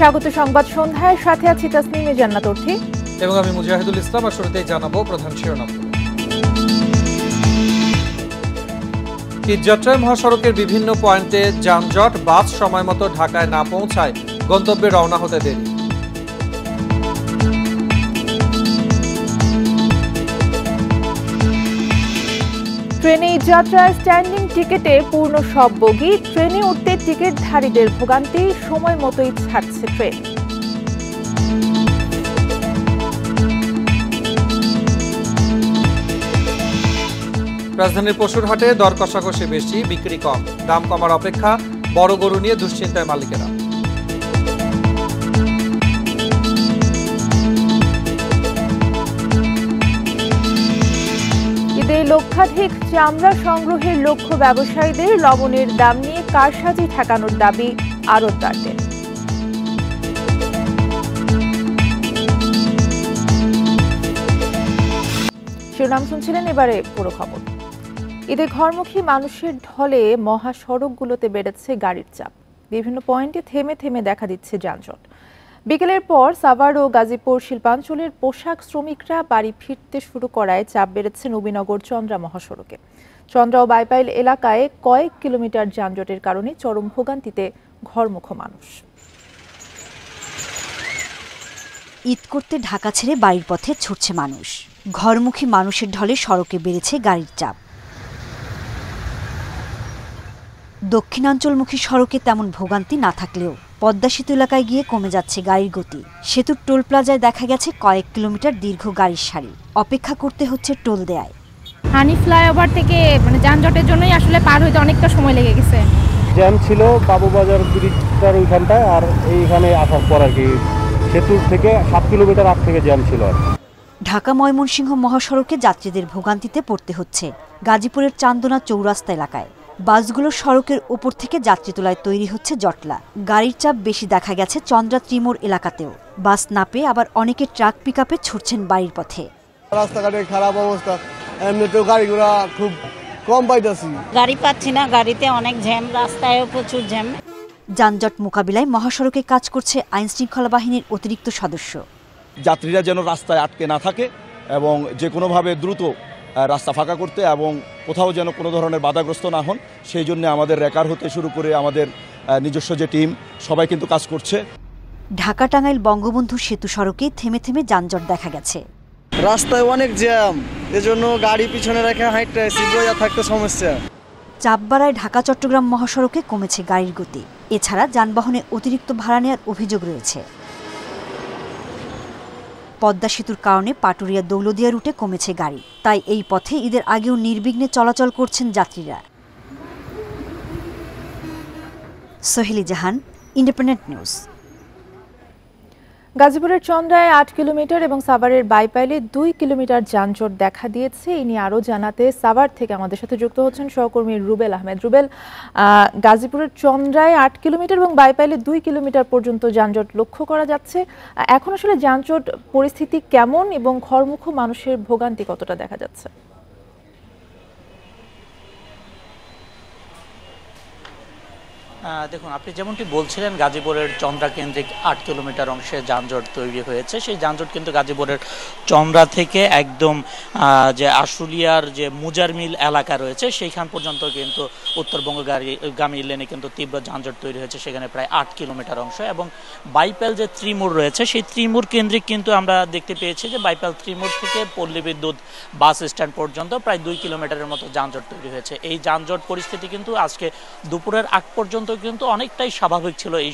স্বাগত সংবাদ সন্ধ্যায়, সাথে আছি তাসনিমে জান্নাত অর্থী এবং আমি মুজাহিদুল ইসলাম। আর শুরুতেই জানাবো প্রধান শিরোনাম। ঈদযাত্রায় মহাসড়কের বিভিন্ন পয়েন্টে যানজট, বাস সময় মতো ঢাকায় না পৌঁছায় গন্তব্যে রওনা হতে দেরি। ট্রেনে ঈদযাত্রায় স্ট্যান্ডিং টিকিটে পূর্ণ সব বগি, ট্রেনে উঠতে টিকিটধারীদের ভোগান্তি, সময় মতোই ছাড়ছে ট্রেন। রাজধানীর পশুরহাটে দর কষাকষি বেশি, বিক্রি কম, দাম কমার অপেক্ষা, বড় গরু নিয়ে দুশ্চিন্তায় মালিকেরা। ঈদে লক্ষাধিক চামড়া সংগ্রহের লক্ষ্য ব্যবসায়ীদের, লবণের দাম নিয়ে কারসাজি ঠেকানোর দাবি আড়তদারদের। শিরোনাম শুনছিলেন, এবারে পুরো খবর। ঈদে ঘরমুখী মানুষের ঢলে মহাসড়কগুলোতে বেড়েছে গাড়ির চাপ। বিভিন্ন পয়েন্টে থেমে থেমে দেখা দিচ্ছে যানজট। বিকেলের পর সাভার ও গাজীপুর শিল্পাঞ্চলের পোশাক শ্রমিকরা বাড়ি ফিরতে শুরু করায় চাপ বেড়েছে নবীনগর চন্দ্রা মহাসড়কে। চন্দ্রা ও বাইপাইল এলাকায় কয়েক কিলোমিটার যানজটের কারণে চরম ভোগান্তিতে ঘরমুখ মানুষ। ঈদ করতে ঢাকা ছেড়ে বাড়ির পথে ছুটছে মানুষ। ঘরমুখী মানুষের ঢলে সড়কে বেড়েছে গাড়ির চাপ। দক্ষিণাঞ্চলমুখী সড়কে তেমন ভোগান্তি না থাকলেও পদ্মা সেতু এলাকায় গিয়ে কমে যাচ্ছে গাড়ির গতি। সেতুর টোল প্লাজায় দেখা গেছে কয়েক কিলোমিটার দীর্ঘ গাড়ির সারি, অপেক্ষা করতে হচ্ছে টোল দেয়ায়। হানি ফ্লাইওভার থেকে যানজটের জন্যই আসলে পার হইতে অনেকটা সময় লেগে গেছে। জ্যাম ছিল বাবুবাজার ব্রিজটার ওইখানটায়, আর এইখানে আসার পর আর কি সেতুর থেকে 7 কিলোমিটার আগ থেকে জ্যাম ছিল। ঢাকা ময়মনসিংহ মহাসড়কে যাত্রীদের ভোগান্তিতে পড়তে হচ্ছে গাজীপুরের চান্দনা চৌরাস্তা এলাকায়। বাসগুলো সড়কের ওপর থেকে যাত্রী তোলায় তৈরি হচ্ছে জটলা। গাড়ির চাপ বেশি দেখা গেছে চন্দ্রা ত্রিমোড় এলাকাতেও। বাস না পেয়ে আবার অনেকে ট্রাক পিকআপে ছুটছেন বাড়ির পথে। রাস্তাঘাটের খারাপ অবস্থা, এমনিতেও গাড়িগুলো খুব কম পাইতেছি, গাড়ি পাচ্ছি না, গাড়িতে অনেক জ্যাম, রাস্তায়ও প্রচুর জ্যাম। যানজট মোকাবিলায় মহাসড়কে কাজ করছে আইনশৃঙ্খলা বাহিনীর অতিরিক্ত সদস্য। যাত্রীরা যেন রাস্তায় আটকে না থাকে এবং যে কোনোভাবে দ্রুত রাস্তা ফাঁকা করতে এবং কোথাও যেন কোনো ধরনের বাধাগ্রস্ত না হন, সেই জন্য আমাদের রেকার হতে শুরু করে আমাদের নিজস্ব যে টিম, সবাই কিন্তু কাজ করছে। ঢাকা টাঙ্গাইল বঙ্গবন্ধু সেতু সড়কে থেমে থেমে যানজট দেখা গেছে। রাস্তায় অনেক জ্যাম, এজন্য গাড়ি পিছনে রেখে হাঁটতে আসি, বইয়া থাকতে সমস্যা। চাপ বাড়ায় ঢাকা চট্টগ্রাম মহাসড়কে কমেছে গাড়ির গতি। এছাড়া যানবাহনে অতিরিক্ত ভাড়া নেওয়ার অভিযোগ রয়েছে। পদ্মা সেতুর কারণে পাটুরিয়া দৌলদিয়া রুটে কমেছে গাড়ি, তাই এই পথে ঈদের আগেও নির্বিঘ্নে চলাচল করছেন যাত্রীরা। সোহেলি জাহান, ইন্ডিপেন্ডেন্ট নিউজ। গাজীপুরের চন্দ্রায় 8 কিলোমিটার এবং সাভারের বাইপাইলে 2 কিলোমিটার যানজট দেখা দিয়েছে। এই নিয়ে আরও জানাতে সাভার থেকে আমাদের সাথে যুক্ত হচ্ছেন সহকর্মী রুবেল আহমেদ। রুবেল, গাজীপুরের চন্দ্রায় 8 কিলোমিটার এবং বাইপাইলে 2 কিলোমিটার পর্যন্ত যানজট লক্ষ্য করা যাচ্ছে। এখন আসলে যানজট পরিস্থিতি কেমন এবং ঘরমুখ মানুষের ভোগান্তি কতটা দেখা যাচ্ছে? দেখুন, আপনি যেমনটি বলছিলেন, গাজীপুরের চন্দ্রা কেন্দ্রিক 8 কিলোমিটার অংশে যানজট তৈরি হয়েছে। সেই যানজট কিন্তু গাজীপুরের চন্দ্রা থেকে একদম যে আশুলিয়ার যে মুজার মিল এলাকা রয়েছে সেইখান পর্যন্ত কিন্তু উত্তরবঙ্গ গামী লেনে কিন্তু তীব্র যানজট তৈরি হয়েছে। সেখানে প্রায় 8 কিলোমিটার অংশ। এবং বাইপাইল যে ত্রিমোড় রয়েছে, সেই ত্রিমোড় কেন্দ্রিক কিন্তু আমরা দেখতে পেয়েছি যে বাইপাইল ত্রিমোড় থেকে পল্লী বিদ্যুৎ বাস স্ট্যান্ড পর্যন্ত প্রায় 2 কিলোমিটারের মতো যানজট তৈরি হয়েছে। এই যানজট পরিস্থিতি কিন্তু আজকে দুপুরের আগ পর্যন্ত কিন্তু অনেকটাই স্বাভাবিক ছিল এই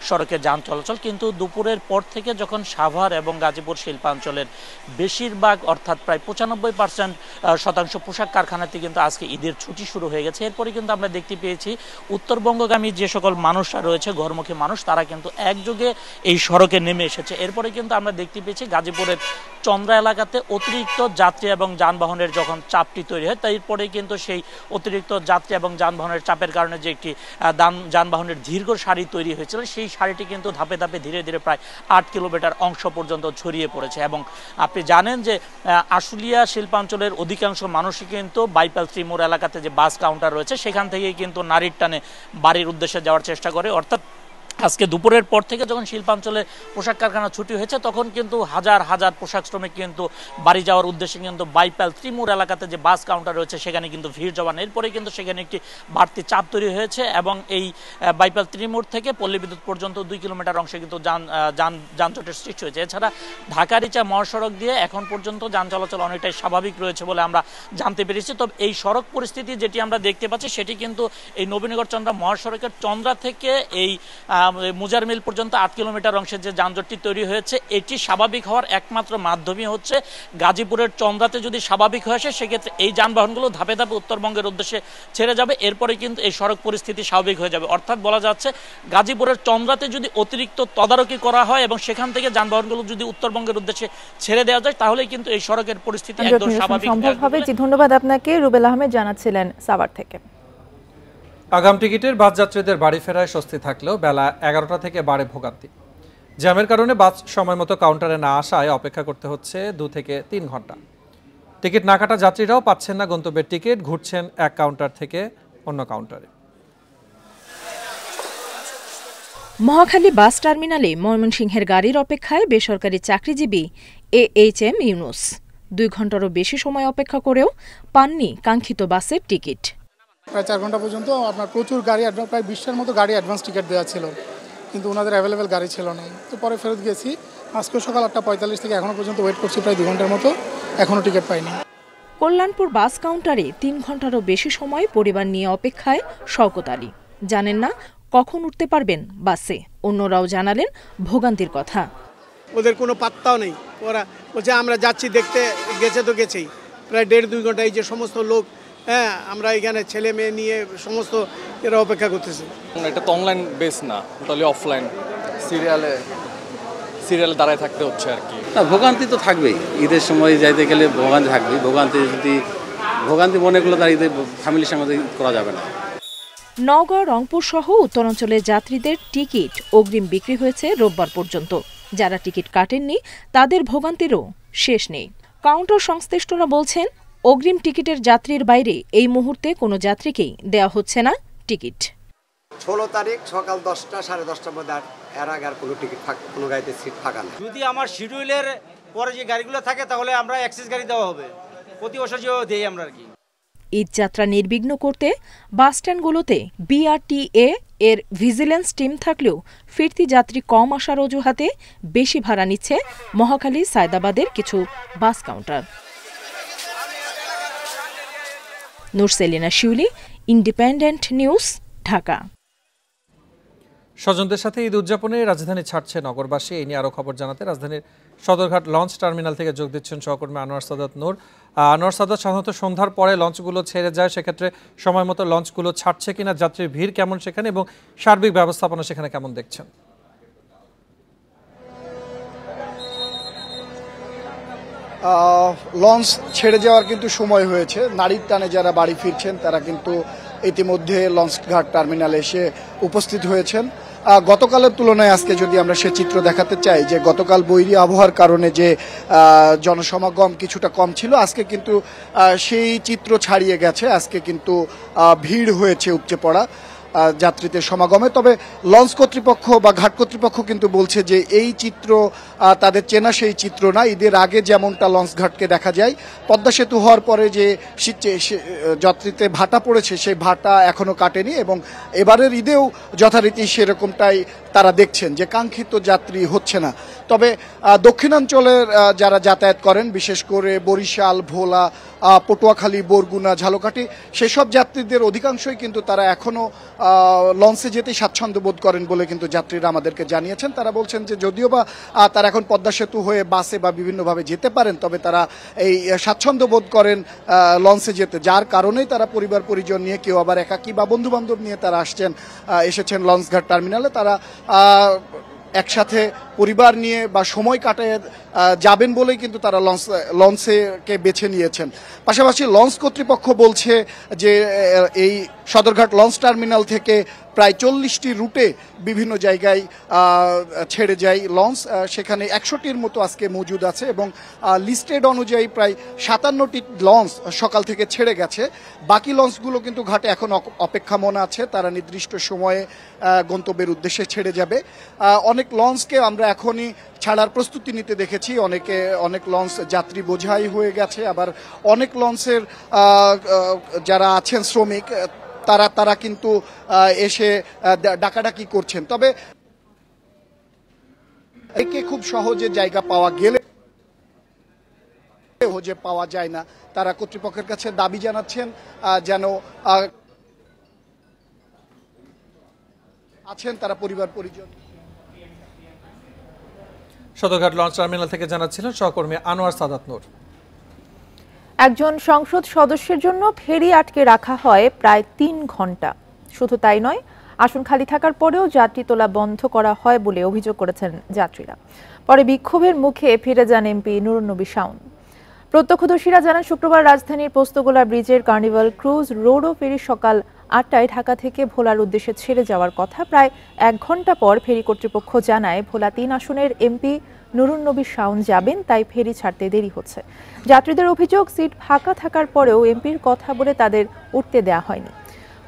সড়কে যান চলাচল। কিন্তু দুপুরের পর থেকে যখন সাভার এবং গাজীপুর শিল্পাঞ্চলের বেশিরভাগ অর্থাৎ প্রায় 95% পোশাক কারখানাতে কিন্তু আজকে ঈদের ছুটি শুরু হয়ে গেছে। এরপরে কিন্তু আমরা দেখতে পেয়েছি উত্তরবঙ্গগামী যে সকল মানুষরা রয়েছে, ঘরমুখী মানুষ, তারা কিন্তু একযোগে এই সড়কে নেমে এসেছে। এরপরে কিন্তু আমরা দেখতে পেয়েছি গাজীপুরের চন্দ্রা এলাকাতে অতিরিক্ত যাত্রী এবং যানবাহনের যখন চাপটি তৈরি হয়, তারপরে কিন্তু সেই অতিরিক্ত যাত্রী এবং যানবাহনের চাপের কারণে যে একটি যানবাহনের দীর্ঘ সারি তৈরি হয়েছিল, সেই সারিটি কিন্তু ধাপে ধাপে ধীরে ধীরে প্রায় 8 কিলোমিটার অংশ পর্যন্ত ছড়িয়ে পড়েছে। এবং আপনি জানেন যে আশুলিয়া শিল্পাঞ্চলের অধিকাংশ মানুষই কিন্তু বাইপাইল ত্রিমোড় এলাকাতে যে বাস কাউন্টার রয়েছে সেখান থেকেই কিন্তু নারীর টানে বাড়ির উদ্দেশ্যে যাওয়ার চেষ্টা করে। অর্থাৎ আজকে দুপুরের পর থেকে যখন শিল্পাঞ্চলে পোশাক কারখানা ছুটি হয়েছে তখন কিন্তু হাজার হাজার পোশাক শ্রমিক কিন্তু বাড়ি যাওয়ার উদ্দেশ্যে কিন্তু বাইপাল ত্রিমুর এলাকাতে যে বাস কাউন্টার রয়েছে সেখানে কিন্তু ভিড় জমান। এরপরে কিন্তু সেখানে একটি বাড়তি চাপ তৈরি হয়েছে এবং এই বাইপাল ত্রিমুর থেকে পল্লী বিদ্যুৎ পর্যন্ত 2 কিলোমিটার অংশে কিন্তু যানজটের সৃষ্টি হয়েছে। এছাড়া ঢাকা রিচা মহাসড়ক দিয়ে এখন পর্যন্ত যান চলাচল অনেকটাই স্বাভাবিক রয়েছে বলে আমরা জানতে পেরেছি। তবে এই সড়ক পরিস্থিতি যেটি আমরা দেখতে পাচ্ছি সেটি কিন্তু এই নবীনগর চন্দ্রা মহাসড়কের চন্দ্রা থেকে এই মুজার মিল পর্যন্ত 8 কিলোমিটার অংশের যে যানজটটি তৈরি হয়েছে এটি স্বাভাবিক হওয়ার একমাত্র মাধ্যমই হচ্ছে গাজীপুরের চন্দ্রাতে যদি স্বাভাবিক হয়ে আসে সেক্ষেত্রে এই যানবাহনগুলো ধাপে ধাপে উত্তরবঙ্গের উদ্দেশ্যে ছেড়ে যাবে, এরপরে কিন্তু এই সড়ক পরিস্থিতি স্বাভাবিক হয়ে যাবে। অর্থাৎ বলা যাচ্ছে গাজীপুরের চন্দ্রাতে যদি অতিরিক্ত তদারকি করা হয় এবং সেখান থেকে যানবাহনগুলো যদি উত্তরবঙ্গের উদ্দেশ্যে ছেড়ে দেওয়া যায় তাহলে কিন্তু এই সড়কের পরিস্থিতি একদম স্বাভাবিক হবে। ধন্যবাদ আপনাকে। রুবেল আহমেদ জানাচ্ছিলেন সাভার থেকে। আগাম টিকিটের বাস যাত্রীদের বাড়ি ফেরায় স্বস্তি থাকলেও বেলা 11টা থেকে বাড়ে ভোগান্তি। জ্যামের কারণে বাস সময় মতো কাউন্টারে না আসায় অপেক্ষা করতে হচ্ছে 2 থেকে 3 ঘন্টা। টিকিট না কাটা যাত্রীরাও পাচ্ছেন না গন্তব্যের টিকিট, ঘুরছেন এক কাউন্টার থেকে অন্য কাউন্টারে। মহাখালী বাস টার্মিনালে ময়মনসিংহের গাড়ির অপেক্ষায় বেসরকারি চাকরিজীবী AHM ইউনুস 2 ঘন্টারও বেশি সময় অপেক্ষা করেও পাননি কাঙ্ক্ষিত বাসের টিকিট। প্রায় 4 ঘন্টা পর্যন্ত আপনার প্রচুর গাড়ি, প্রায় 20টার মতো গাড়ি অ্যাডভান্স টিকিট দেওয়া ছিল, কিন্তু ওনাদের অ্যাভেলেবেল গাড়ি ছিল না। তো পরে ফেরত গেছি। আজকে সকাল 8:45 থেকে এখনও পর্যন্ত ওয়েট করছি প্রায় 2 ঘন্টার মতো, এখনও টিকিট পাইনি। কল্যাণপুর বাস কাউন্টারে 3 ঘন্টারও বেশি সময় পরিবার নিয়ে অপেক্ষায় শওকত আলী। জানেন না কখন উঠতে পারবেন বাসে। অন্যরাও জানালেন ভোগান্তির কথা। ওদের কোনো পাত্তাও নেই। ওরা বলছে আমরা যাচ্ছি দেখতে, গেছে তো গেছেই, প্রায় 1.5-2 ঘন্টা এই যে সমস্ত লোক, হ্যাঁ আমরা এখানে ছেলে মেয়ে নিয়ে সমস্ত এরা অপেক্ষা করতেছে। এটা তো অনলাইন বেস না, টোটালি অফলাইন, সিরিয়ালে দাঁড়ায় থাকতে হচ্ছে আর কি। না, ভোগান্তি তো থাকবেই। ঈদের সময় যাইতে গেলে ভোগান্তি থাকবেই। ভোগান্তি মনে করলে তার ঈদের ফ্যামিলির সঙ্গে ঈদ করা যাবে না। নওগাঁ, রংপুর সহ উত্তরাঞ্চলের যাত্রীদের টিকিট অগ্রিম বিক্রি হয়েছে রোববার পর্যন্ত। যারা টিকিট কাটেননি তাদের ভোগান্তিরও শেষ নেই। কাউন্টার সংশ্লিষ্টরা বলছেন অগ্রিম টিকিটের যাত্রীর বাইরে এই মুহূর্তে কোনো যাত্রীকেই দেওয়া হচ্ছে না টিকিট। 16 তারিখ সকাল 10টা 10:30টার মধ্যে এর আগে আর কোনো টিকিট কোনো গাড়িতে সিট ফাঁকা না। যদি আমার শিডিউলের পরে যে গাড়িগুলো থাকে তাহলে আমরা অ্যাক্সেস গাড়ি দেওয়া হবে, প্রতি বছর যেভাবে দেই আমরা আর কি। ঈদ যাত্রা নির্বিঘ্ন করতে বাসস্ট্যান্ডগুলোতে BRTA এর ভিজিলেন্স টিম থাকলেও ফিরতি যাত্রী কম আসার অজুহাতে বেশি ভাড়া নিচ্ছে মহাখালী, সায়দাবাদের কিছু বাস কাউন্টার। নুরসেলিনা শিউলি, ইন্ডিপেন্ডেন্ট নিউজ, ঢাকা। স্বজনদের সাথে ঈদ উদযাপনে রাজধানী ছাড়ছে নগরবাসী। এই নিয়ে আরও খবর জানাতে রাজধানীর সদরঘাট লঞ্চ টার্মিনাল থেকে যোগ দিচ্ছেন সহকর্মী আনোয়ার সাদাত নূর। আনোয়ার সাদাত, সাধারণত সন্ধ্যার পরে লঞ্চগুলো ছেড়ে যায়, সেক্ষেত্রে সময় মতো লঞ্চগুলো ছাড়ছে কিনা, যাত্রীর ভিড় কেমন সেখানে এবং সার্বিক ব্যবস্থাপনা সেখানে কেমন দেখছেন? লঞ্চ ছেড়ে যাওয়ার কিন্তু সময় হয়েছে। নারীর টানে যারা বাড়ি ফিরছেন তারা কিন্তু ইতিমধ্যে লঞ্চঘাট টার্মিনালে এসে উপস্থিত হয়েছেন। গতকালের তুলনায় আজকে যদি আমরা সে চিত্র দেখাতে চাই যে গতকাল বৈরী আবহাওয়ার কারণে যে জনসমাগম কিছুটা কম ছিল, আজকে কিন্তু সেই চিত্র ছাড়িয়ে গেছে। আজকে কিন্তু ভিড় হয়েছে উপচে পড়া যাত্রীদের সমাগমে। তবে লঞ্চ কর্তৃপক্ষ বা ঘাট কর্তৃপক্ষ কিন্তু বলছে যে এই চিত্র তাদের চেনা সেই চিত্র না। ঈদের আগে যেমনটা লঞ্চ ঘাটকে দেখা যায়, পদ্মা সেতু হওয়ার পরে যে যাত্রীতে ভাটা পড়েছে সেই ভাটা এখনো কাটেনি এবং এবারের ঈদেও যথারীতি সেরকমটাই তারা দেখছেন যে কাঙ্ক্ষিত যাত্রী হচ্ছে না। তবে দক্ষিণাঞ্চলের যারা যাতায়াত করেন, বিশেষ করে বরিশাল, ভোলা, পটুয়াখালী, বরগুনা, ঝালকাঠি, সেসব যাত্রীদের অধিকাংশই কিন্তু তারা এখনও লঞ্চে যেতে স্বাচ্ছন্দ্য বোধ করেন বলে কিন্তু যাত্রীরা আমাদেরকে জানিয়েছেন। তারা বলছেন যে যদিও বা তারা এখন পদ্মা সেতু হয়ে বাসে বা বিভিন্নভাবে যেতে পারেন, তবে তারা এই স্বাচ্ছন্দ্য বোধ করেন লঞ্চে যেতে, যার কারণেই তারা পরিবার পরিজন নিয়ে, কেউ আবার একাকী বা বন্ধু বান্ধব নিয়ে তারা এসেছেন লঞ্চঘাট টার্মিনালে। তারা একসাথে পরিবার নিয়ে বা সময় কাটায় যাবেন বলেই কিন্তু তারা লঞ্চকে বেছে নিয়েছেন। পাশাপাশি লঞ্চ কর্তৃপক্ষ বলছে যে এই সদরঘাট লঞ্চ টার্মিনাল থেকে প্রায় 40টি রুটে বিভিন্ন জায়গায় ছেড়ে যায় লঞ্চ, সেখানে 100টির মতো আজকে মজুদ আছে এবং লিস্টেড অনুযায়ী প্রায় 57টি লঞ্চ সকাল থেকে ছেড়ে গেছে। বাকি লঞ্চগুলো কিন্তু ঘাটে এখন অপেক্ষামান আছে, তারা নির্দিষ্ট সময়ে গন্তব্যের উদ্দেশ্যে ছেড়ে যাবে। অনেক লঞ্চকে আমরা এখনই ছাড়ার প্রস্তুতি নিতে দেখেছি, অনেক লঞ্চ যাত্রী বোঝাই হয়ে গেছে, আবার অনেক লঞ্চের যারা আছেন শ্রমিক তারা কিন্তু এসে ডাকাডাকি করছেন। তবে একে খুব সহজে জায়গা পাওয়া গেলে সহজে পাওয়া যায় না, তারা কর্তৃপক্ষের কাছে দাবি জানাচ্ছেন যেন আছেন তারা পরিবার পরিজন। সদরঘাট লঞ্চ টার্মিনাল থেকে জানাচ্ছিলেন সহকর্মী আনোয়ার সাদাত নূর। একজন সংসদ সদস্যের জন্য ফেরি আটকে রাখা হয় প্রায় 3 ঘন্টা। শুধু তাই নয়, আসন খালি থাকার পরেও যাত্রী তোলা বন্ধ করা হয় বলে অভিযোগ করেছেন যাত্রীরা। পরে বিক্ষোভের মুখে ফিরে যান এমপি নুরুন নবী শাওন। প্রত্যক্ষদর্শীরা জানান, শুক্রবার রাজধানীর পোস্তগোলা ব্রিজের কার্নিভাল ক্রুজ রোডো ফেরি সকাল 8টায় ঢাকা থেকে ভোলার উদ্দেশ্যে ছেড়ে যাওয়ার কথা। প্রায় 1 ঘন্টা পর ফেরি কর্তৃপক্ষ জানায় ভোলা 3 আসনের এমপি নুরুন নবী শাওন যাবেন, তাই ফেরি ছাড়তে দেরি হচ্ছে। যাত্রীদের অভিযোগ, সিট ফাঁকা থাকার পরেও এমপির কথা বলে তাদের উঠতে দেওয়া হয়নি।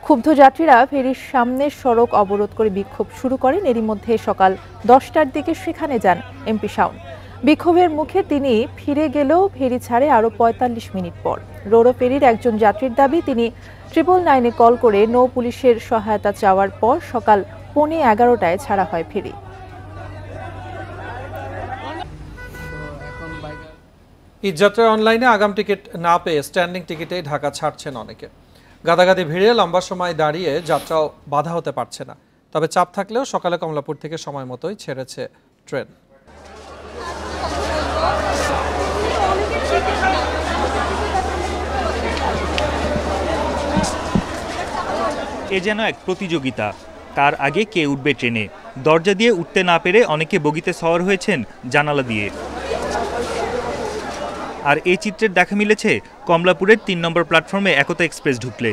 ক্ষুব্ধ যাত্রীরা ফেরির সামনের সড়ক অবরোধ করে বিক্ষোভ শুরু করেন। এরই মধ্যে সকাল 10টার দিকে সেখানে যান এমপি শাওন। বিক্ষোভের মুখে তিনি ফিরে গেলেও ফেরি ছাড়ে আরও 45 মিনিট পর। রোডো ফেরির একজন যাত্রীর দাবি, তিনি 999-এ কল করে নৌ পুলিশের সহায়তা চাওয়ার পর সকাল 11:15টায় ছাড়া হয় ফেরি। ঈদযাত্রায় অনলাইনে আগাম টিকিট না পেয়ে স্ট্যান্ডিং টিকিটেই ঢাকা ছাড়ছেন অনেকে। গাদাগাদি ভিড়ে লম্বা সময় দাঁড়িয়ে যাত্রাও বাধা হতে পারছে না। তবে চাপ থাকলেও সকালে কমলাপুর থেকে সময় মতোই ছেড়েছে ট্রেন। এ যেন এক প্রতিযোগিতা, কার আগে কে উঠবে ট্রেনে। দরজা দিয়ে উঠতে না পেরে অনেকে বগিতে সওয়ার হয়েছেন জানালা দিয়ে। আর এই চিত্রের দেখা মিলেছে কমলাপুরের 3 নম্বর প্ল্যাটফর্মে একতা এক্সপ্রেস ঢুকলে।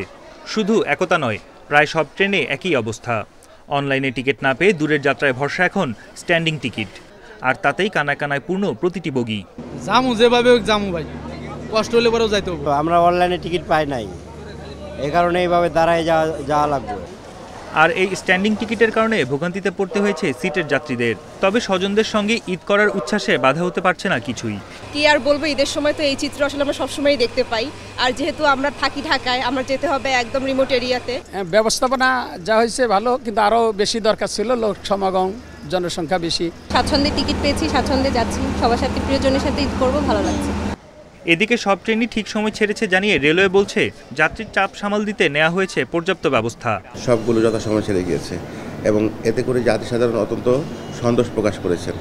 শুধু একতা নয়, প্রায় সব ট্রেনে একই অবস্থা। অনলাইনে টিকিট না পেয়ে দূরের যাত্রায় ভরসা এখন স্ট্যান্ডিং টিকিট, আর তাতেই কানায় কানায় পূর্ণ প্রতিটি বগি। জামু যেভাবে জামু ভাই, কষ্ট হলে পরেও যাইতে হবে। আমরা অনলাইনে টিকিট পাই নাই, এই কারণে এইভাবে দাঁড়ায় যাওয়া লাগবে। আর এই স্ট্যান্ডিং টিকিটের কারণে ভোগান্তিতে পড়তে হয়েছে সিটের যাত্রীদের। তবে স্বজনদের সঙ্গে ঈদ করার উচ্ছ্বাসে বাধা হতে পারছে না কিছুই। কি আর বলবো, ঈদের সময় তো এই চিত্র আসলে আমরা সবসময় দেখতে পাই। আর যেহেতু আমরা থাকি ঢাকায়, আমরা যেতে হবে একদম রিমোট এরিয়াতে। ব্যবস্থাপনা যা হয়েছে ভালো, কিন্তু আরও বেশি দরকার ছিল। লোক সমাগম, জনসংখ্যা বেশি। স্বাচ্ছন্দ্যে টিকিট পেয়েছি, স্বাচ্ছন্দ্যে যাচ্ছি, সবার সাথে প্রিয়জনের সাথে ঈদ করবো, ভালো লাগছে। এদিকে সব ট্রেনই ঠিক সময় ছেড়েছে জানিয়ে রেলওয়ে বলছে যাত্রীর চাপ সামাল দিতে নেওয়া হয়েছে পর্যাপ্ত ব্যবস্থা। সবগুলো যথাসময় ছেড়ে গিয়েছে এবং এতে করে যাত্রী সাধারণ অত্যন্ত সন্তোষ প্রকাশ করেছেন।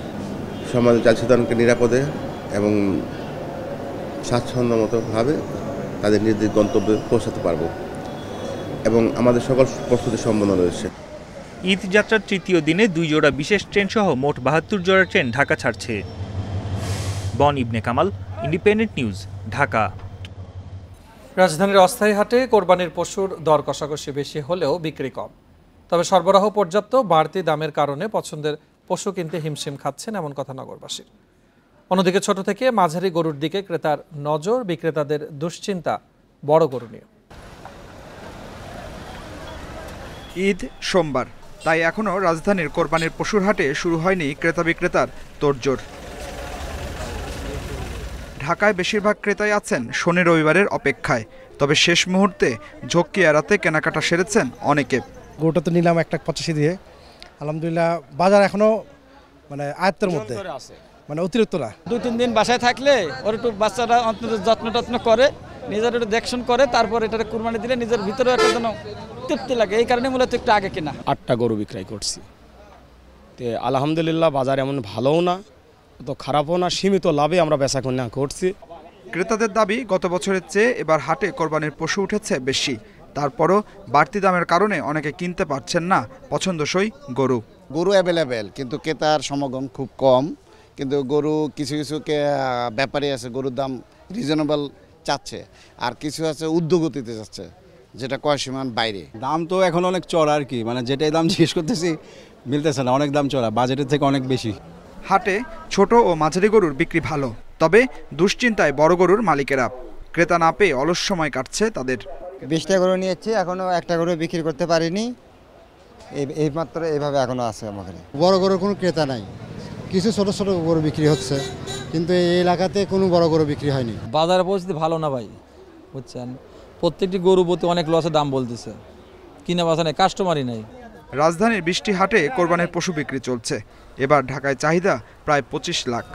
সমাজ যাত্রী সাধারণকে নিরাপদে এবং স্বাচ্ছন্দ্যমতোভাবে তাদের নিজ গন্তব্যে পৌঁছাতে পারবো এবং আমাদের সকল প্রস্তুতি সম্পন্ন রয়েছে। ঈদ যাত্রার 3য় দিনে 2 জোড়া বিশেষ ট্রেন সহ মোট 72 জোড়া ট্রেন ঢাকা ছাড়ছে। বন ইবনে কামাল, ইন্ডিপেন্ডেন্ট নিউজ, ঢাকা। রাজধানীর অস্থায়ী হাটে কোরবানির পশুর দর কষাকষি বেশি হলেও বিক্রি কম। তবে সরবরাহ পর্যাপ্ত, বাড়তি দামের কারণে পছন্দের পশু কিনতে হিমশিম খাচ্ছেন এমন কথা নগরবাসীর। অন্যদিকে ছোট থেকে মাঝারি গরুর দিকে ক্রেতার নজর, বিক্রেতাদের দুশ্চিন্তা বড় গরু নিয়ে। ঈদ সোমবার, তাই এখনও রাজধানীর কোরবানির পশুর হাটে শুরু হয়নি ক্রেতা বিক্রেতার তোড়জোড়। ঢাকায় বেশিরভাগ ক্রেতাই আছেন শনি রবিবারের অপেক্ষায়। তবে শেষ মুহূর্তে ঝক্কি এড়াতে কেনাকাটা সেরেছেন অনেকে। গরুটা তো নিলাম 1,85 দিয়ে, আলহামদুলিল্লাহ বাজার এখনো মানে আয়ত্তের মধ্যে, মানে অতিরিক্ত না। 2-3 দিন বাসায় থাকলে ওর একটু বাচ্চারা অন্তত যত্ন করে, নিজের একটু দেখশন করে, তারপর এটা কুরবানি দিলে নিজের ভিতরে একটা যেন তৃপ্তি লাগে। এই কারণে মূলত একটু আগে কেনা। 8টা গরু বিক্রয় করছি, তো আলহামদুলিল্লাহ বাজার এমন ভালোও না, তো খারাপও না, সীমিত লাভে আমরা বেচাকেনা করছি। ক্রেতাদের দাবি, গত বছরের চেয়ে এবার হাটে কোরবানির পশু উঠেছে বেশি। তারপরও বাড়তি দামের কারণে অনেকে কিনতে পারছেন না পছন্দসই গরু। গরু অ্যাভেলেবেল, কিন্তু ক্রেতার সমাগম খুব কম। কিন্তু গরু কিছু ব্যাপারী আছে গরুর দাম রিজনেবল চাচ্ছে, আর কিছু আছে ঊর্ধ্বগতিতে যাচ্ছে। যেটা ক্রয় সীমার বাইরে। দাম তো এখন অনেক চড়া আর কি, মানে যেটাই দাম জিজ্ঞেস করতেছি মিলতেছে না, অনেক দাম চড়া, বাজেটের থেকে অনেক বেশি। হাটে ছোট ও মাঝারি গরুর বিক্রি ভালো, তবে দুশ্চিন্তায় বড় গরুর মালিকেরা। ক্রেতা না পেয়ে অলস সময় কাটছে তাদের। 20টা গরু নিয়েছি, এখনো একটা গরু বিক্রি করতে পারিনি, এই মাত্র এইভাবে এখনো আছে আমাদের। বড় গরুর কোনো ক্রেতা নাই, কিছু ছোট ছোট গরু বিক্রি হচ্ছে, কিন্তু এই এলাকাতে কোনো বড় গরু বিক্রি হয়নি। বাজারের পরিস্থিতি ভালো না ভাই, বুঝছেন, প্রত্যেকটি গরু প্রতি অনেক লসে দাম বলতেছে, কিনা বাসা নেই, কাস্টমারই নাই। রাজধানীর 20টি হাটে কোরবানির পশু বিক্রি চলছে। এবার ঢাকায় চাহিদা প্রায় 25 লাখ।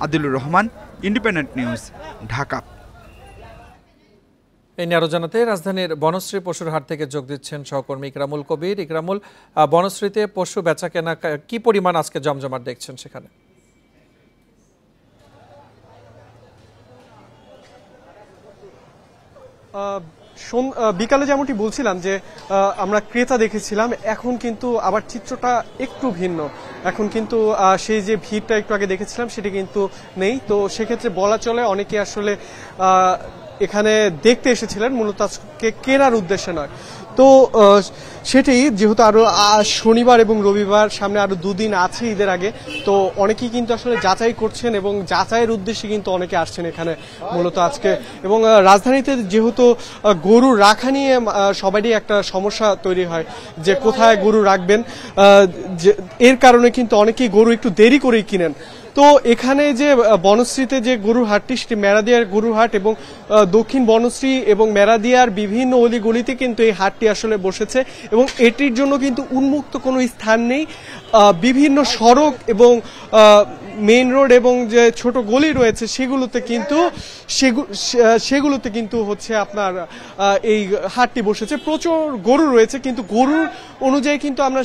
Adilur Rahman, independent news, Dhaka. এই নিয়ে আরো জানাতে রাজধানীর বনশ্রী পশুর হাট থেকে যোগ দিচ্ছেন সহকর্মী ইকরামুল কবির। ইকরামুল, বনশ্রীতে পশু বেচা কেনা কি পরিমাণ আজকে জমজমাট দেখছেন সেখানে? বিকালে যেমনটি বলছিলাম যে আমরা ক্রেতা দেখেছিলাম, এখন কিন্তু আবার চিত্রটা একটু ভিন্ন। এখন কিন্তু সেই যে ভিড়টা একটু আগে দেখেছিলাম সেটা কিন্তু নেই। তো সেক্ষেত্রে বলা চলে অনেকে আসলে এখানে দেখতে এসেছিলেন, মূলত আজকে কেনার উদ্দেশ্যে নয়। তো সেটাই, যেহেতু আরো শনিবার এবং রবিবার সামনে আরো দুদিন আছে ঈদের আগে, তো অনেকেই কিন্তু আসলে যাচাই করছেন এবং যাচাইয়ের উদ্দেশ্যে কিন্তু অনেকে আসছেন এখানে মূলত আজকে। এবং রাজধানীতে যেহেতু গরু রাখা নিয়ে সবারই একটা সমস্যা তৈরি হয় যে কোথায় গরু রাখবেন, এর কারণে কিন্তু অনেকেই গরু একটু দেরি করেই কিনেন। তো এখানে যে বনশ্রীতে যে গরুর হাটটি, সেটি মেরাদিয়ার গরুর হাট এবং দক্ষিণ বনশ্রী এবং মেরাদিয়ার বিভিন্ন অলিগলিতে কিন্তু এই হাটটি আসলে বসেছে এবং এটির জন্য কিন্তু উন্মুক্ত কোনো স্থান নেই। বিভিন্ন সড়ক এবং মেইন রোড এবং যে ছোট গলি রয়েছে সেগুলোতে কিন্তু হচ্ছে আপনার এই হাটটি বসেছে। প্রচুর গরু রয়েছে, কিন্তু গরুর অনুযায়ী কিন্তু আমরা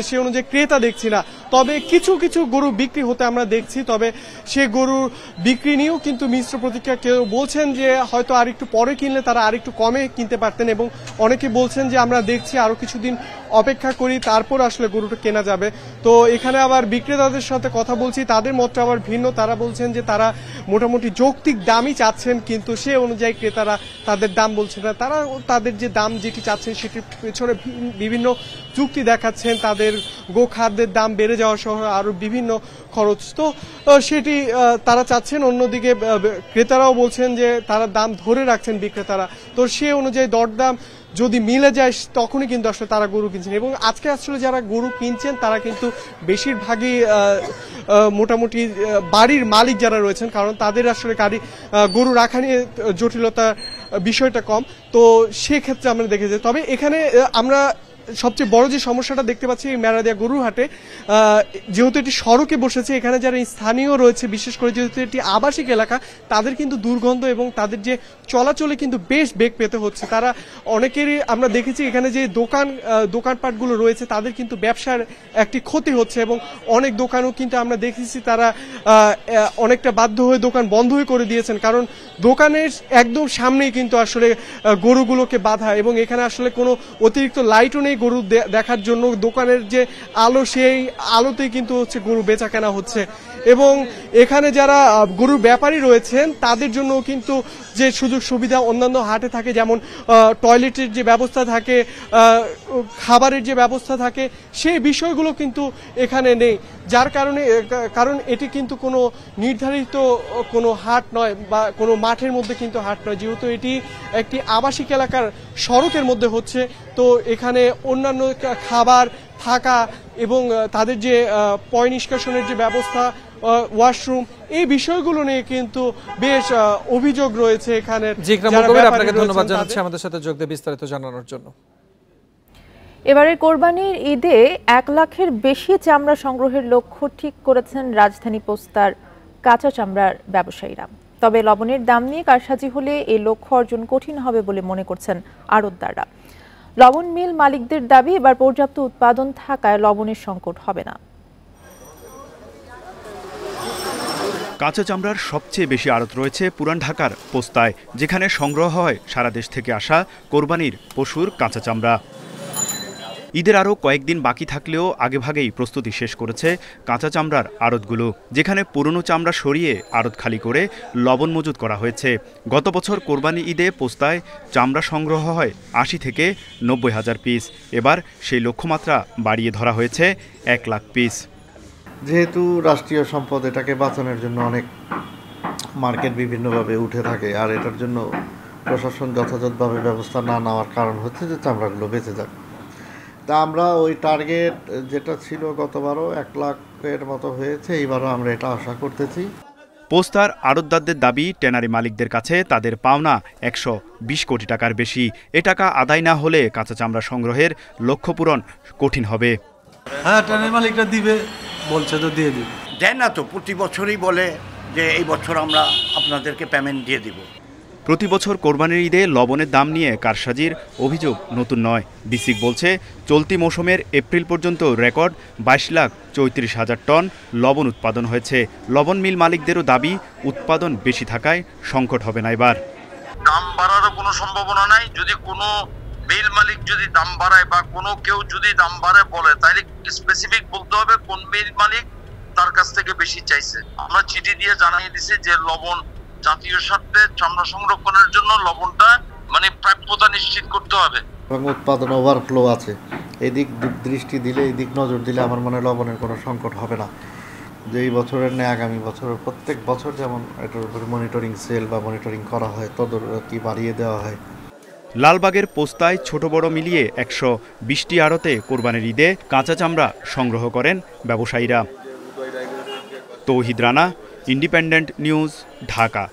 সে অনুযায়ী ক্রেতা দেখছি না। তবে কিছু কিছু গরু বিক্রি হতে আমরা দেখছি, তবে সে গরু বিক্রি নিয়েও কিন্তু মিশ্র প্রতিক্রিয়া। কেউ বলছেন যে হয়তো আর একটু পরে কিনলে তারা আর একটু কমে কিনতে পারতেন, এবং অনেকে বলছেন যে আমরা দেখছি আরো কিছুদিন অপেক্ষা করি, তারপর আসলে গরুটা কেনা যাবে। তো এখানে আবার বিক্রেতাদের সাথে কথা বলছি, তাদের মতটা আবার ভিন্ন। তারা বলছেন যে তারা মোটামুটি যৌক্তিক দামই চাচ্ছেন, কিন্তু সে অনুযায়ী ক্রেতারা তাদের দাম বলছেন না। তারা তাদের যে দাম যেটি চাচ্ছেন সেটির পেছনে বিভিন্ন যুক্তি দেখাচ্ছেন, তাদের গোখাদ্যের দাম বেড়ে যাওয়া সহ আরো বিভিন্ন খরচ, তো সেটি তারা চাচ্ছেন। অন্যদিকে ক্রেতারাও বলছেন যে তারা দাম ধরে রাখছেন বিক্রেতারা, তো সে অনুযায়ী দরদাম যদি মিলে যায় তখনই কিন্তু আসলে তারা গরু কিনছেন। এবং আজকে আসলে যারা গরু কিনছেন তারা কিন্তু বেশিরভাগই মোটামুটি বাড়ির মালিক যারা রয়েছেন, কারণ তাদের আসলে গরু রাখা নিয়ে জটিলতা বিষয়টা কম। তো সেক্ষেত্রে আমরা দেখেছি। তবে এখানে আমরা সবচেয়ে বড় যে সমস্যাটা দেখতে পাচ্ছি এই মেরাদিয়া গরুর হাটে, যেহেতু এটি সড়কে বসেছে, এখানে যারা স্থানীয় রয়েছে, বিশেষ করে যেহেতু এটি আবাসিক এলাকা, তাদের কিন্তু দুর্গন্ধ এবং তাদের যে চলাচলে কিন্তু বেশ বেগ পেতে হচ্ছে। তারা অনেকেরই আমরা দেখেছি এখানে যে দোকানপাটগুলো রয়েছে তাদের কিন্তু ব্যবসার একটি ক্ষতি হচ্ছে, এবং অনেক দোকানও কিন্তু আমরা দেখেছি তারা অনেকটা বাধ্য হয়ে দোকান বন্ধই করে দিয়েছেন, কারণ দোকানের একদম সামনেই কিন্তু আসলে গরুগুলোকে বাঁধা, এবং এখানে আসলে কোনো অতিরিক্ত লাইটও নেই গরু দেখার জন্য। দোকানের যে আলো, সেই আলোতেই কিন্তু হচ্ছে গরু বেচা কেনা হচ্ছে। এবং এখানে যারা গরুর ব্যাপারী রয়েছেন তাদের জন্য কিন্তু যে সুযোগ সুবিধা অন্যান্য হাটে থাকে, যেমন টয়লেটের যে ব্যবস্থা থাকে, খাবারের যে ব্যবস্থা থাকে, সেই বিষয়গুলো কিন্তু এখানে নেই। যার কারণ এটি কিন্তু কোনো নির্ধারিত কোনো হাট নয় বা কোনো মাঠের মধ্যে কিন্তু হাট নয়, যেহেতু এটি একটি আবাসিক এলাকার সড়কের মধ্যে হচ্ছে। তো এখানে অন্যান্য খাবার, থাকা এবং তাদের যে পয় নিষ্কাশনের যে ব্যবস্থা, ওয়াশরুম, এই বিষয়গুলো নিয়ে কিন্তু বেশ অভিযোগ রয়েছে এখানে। আপনাকে ধন্যবাদ জানাচ্ছি আমাদের সাথে যোগ দিয়ে বিস্তারিত জানানোর জন্য। এবারের কোরবানির ঈদে 1 লাখের বেশি চামড়া সংগ্রহের লক্ষ্য ঠিক করেছেন রাজধানী পোস্তার কাঁচা চামড়ার ব্যবসায়ীরা। তবে লবণের দাম নিয়ে কারসাজি হলে এই লক্ষ্য অর্জন কঠিন হবে বলে মনে করছেন আড়তদাররা। লবণ মিল মালিকদের দাবি, এবার পর্যাপ্ত উৎপাদন থাকায় লবণের সংকট হবে না। কাঁচা চামড়ার সবচেয়ে বেশি আড়ত রয়েছে পুরান ঢাকার পোস্তায়, যেখানে সংগ্রহ হয় সারা দেশ থেকে আসা কোরবানির পশুর কাঁচা চামড়া। ঈদের আরও কয়েকদিন বাকি থাকলেও আগেভাগেই প্রস্তুতি শেষ করেছে কাঁচা চামড়ার আড়তগুলো, যেখানে পুরনো চামড়া সরিয়ে আড়ত খালি করে লবণ মজুত করা হয়েছে। গত বছর কোরবানি ঈদে পোস্তায় চামড়া সংগ্রহ হয় ৮০ থেকে ৯০ হাজার পিস। এবার সেই লক্ষ্যমাত্রা বাড়িয়ে ধরা হয়েছে ১ লাখ পিস। যেহেতু রাষ্ট্রীয় সম্পদ, এটাকে বাঁচানোর জন্য অনেক মার্কেট বিভিন্নভাবে উঠে থাকে, আর এটার জন্য প্রশাসন যথাযথভাবে ব্যবস্থা না নেওয়ার কারণ হচ্ছে যে চামড়াগুলো বেঁচে যাবে। তা আমরা ওই টার্গেট যেটা ছিল গতবারও ১ লাখের মতো হয়েছে, এইবারও আমরা এটা আশা করতেছি। পোস্তার আড়তদারদের দাবি, ট্যানারি মালিকদের কাছে তাদের পাওনা ১২০ কোটি টাকার বেশি। এ টাকা আদায় না হলে কাঁচা চামড়া সংগ্রহের লক্ষ্য পূরণ কঠিন হবে। হ্যাঁ, ট্যানারি মালিকরা দিবে বলছে, তো দিয়ে দিবে। দেয় না তো, প্রতি বছরই বলে যে এই বছর আমরা আপনাদেরকে পেমেন্ট দিয়ে দিব। প্রতি বছর কোরবানির ঈদে লবণের দাম নিয়ে কারসাজির অভিযোগ নতুন নয়। বিসিক বলছে, চলতি মৌসুমের এপ্রিল পর্যন্ত রেকর্ড ২২,৩৪,০০০ টন লবণ উৎপাদন হয়েছে। লবণ মিল মালিকদেরও দাবি, উৎপাদন বেশি থাকায় সংকট হবে না এবার। দাম বাড়ারও কোনো সম্ভাবনা নাই। যদি কোনো মিল মালিক যদি দাম বাড়ায় বা কোনো কেউ যদি দাম বাড়ায় বলে, তাহলে স্পেসিফিক বলতে হবে কোন মিল মালিক তার কাছ থেকে বেশি চাইছে। আমরা চিঠি দিয়ে জানিয়ে দিছি যে লবণ জাতীয় স্বার্থে চামড়া সংরক্ষণের জন্য লবণটা প্রাপ্যতা নিশ্চিত করতে হবে। এবং উৎপাদন ওভারফ্লো আছে, এদিক দৃষ্টি দিলে, এদিক নজর দিলে আমার মনে হয় লবণের কোনো সংকট হবে না। যে এই বছরের নেই আগামী বছরের প্রত্যেক বছর যেমন এটার উপরে মনিটরিং সেল বা মনিটরিং করা হয়, তদারকি বাড়িয়ে দেওয়া হয়। লালবাগের পোস্তায় ছোট বড় মিলিয়ে ১২০টি আড়তে কোরবানির ঈদে কাঁচা চামড়া সংগ্রহ করেন ব্যবসায়ীরা। তৌহিদ রানা, ইন্ডিপেন্ডেন্ট নিউজ, ঢাকা।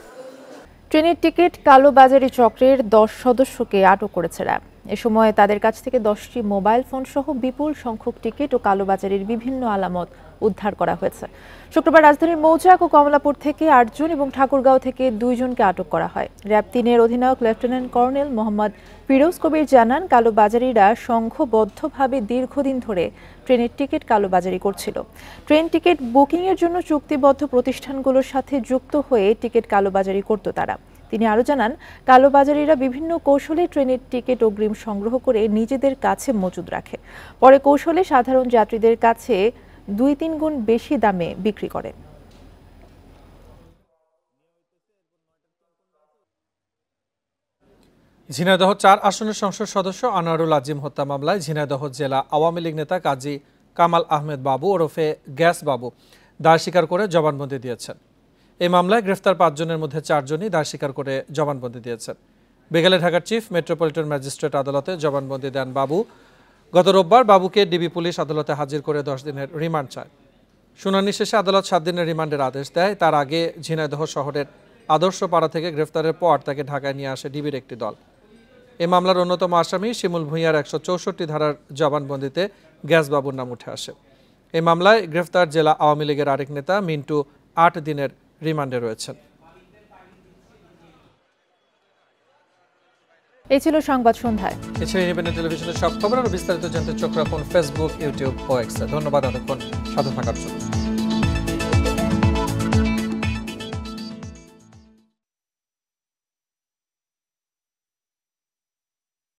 ট্রেনের টিকিট কালোবাজারি চক্রের ১০ সদস্যকে আটক করেছে র্যাব। এ সময় তাদের কাছ থেকে ১০টি মোবাইল ফোন সহ বিপুল সংখ্যক টিকিট ও কালোবাজারির বিভিন্ন আলামত উদ্ধার করা হয়েছে। শুক্রবার রাজধানীর মৌচাক ও কমলাপুর থেকে ৮ জন এবং ঠাকুরগাঁও থেকে ২ জনকে আটক করা হয়। র্যাব ৩-এর অধিনায়ক লেফটেন্যান্ট কর্নেল মোহাম্মদ ফিরোজ কবির জানান, কালোবাজারিরা সংঘবদ্ধভাবে দীর্ঘদিন ধরে ট্রেনের টিকিট কালোবাজারি করছিল। ট্রেন টিকিট বুকিংয়ের জন্য চুক্তিবদ্ধ প্রতিষ্ঠানগুলোর সাথে যুক্ত হয়ে টিকিট কালোবাজারি করত তারা। তিনি আরও জানান, কালোবাজারিরা বিভিন্ন কৌশলে ট্রেনের টিকিট অগ্রিম সংগ্রহ করে নিজেদের কাছে মজুদ রাখে, পরে কৌশলে সাধারণ যাত্রীদের কাছে ২-৩ গুণ বেশি দামে বিক্রি করে। ঝিনাইদহ ৪ আসনের সংসদ সদস্য আনোয়ারুল আজিম হত্যা মামলায় ঝিনাইদহ জেলা আওয়ামী লীগ নেতা কাজী কামাল আহমেদ বাবু ওরফে গ্যাস বাবু দায় স্বীকার করে জবানবন্দি দিয়েছেন। এই মামলায় গ্রেফতার ৫ জনের মধ্যে ৪ জনই দায় স্বীকার করে জবানবন্দি দিয়েছেন। বিকেলে ঢাকার চিফ মেট্রোপলিটন ম্যাজিস্ট্রেট আদালতে জবানবন্দি দেন বাবু। গত রোববার বাবুকে ডিবি পুলিশ আদালতে হাজির করে ১০ দিনের রিমান্ড চায়। শুনানি শেষে আদালত ৭ দিনের রিমান্ডের আদেশ দেয়। তার আগে ঝিনাইদহ শহরের আদর্শপাড়া থেকে গ্রেফতারের পর তাকে ঢাকায় নিয়ে আসে ডিবির একটি দল। এই মামলার অন্যতম আসামি শিমুল ভূঁইয়ার ১৬৪ ধারার জবানবন্দিতে গ্যাস বাবুর নাম উঠে আসে। এই মামলায় গ্রেফতার জেলা আওয়ামী লীগের আরেক নেতা মিন্টু ৮ দিনের রিমান্ডে রয়েছেন। এই ছিল সংবাদ সন্ধ্যায়। এছাড়া ইন্ডিপেন্ডেন্ট টেলিভিশনের সব খবর আর বিস্তারিত জানতে চোখ রাখুন ফেসবুক, ইউটিউব ও এক্সে। ধন্যবাদ এতক্ষণ সাথে থাকার জন্য।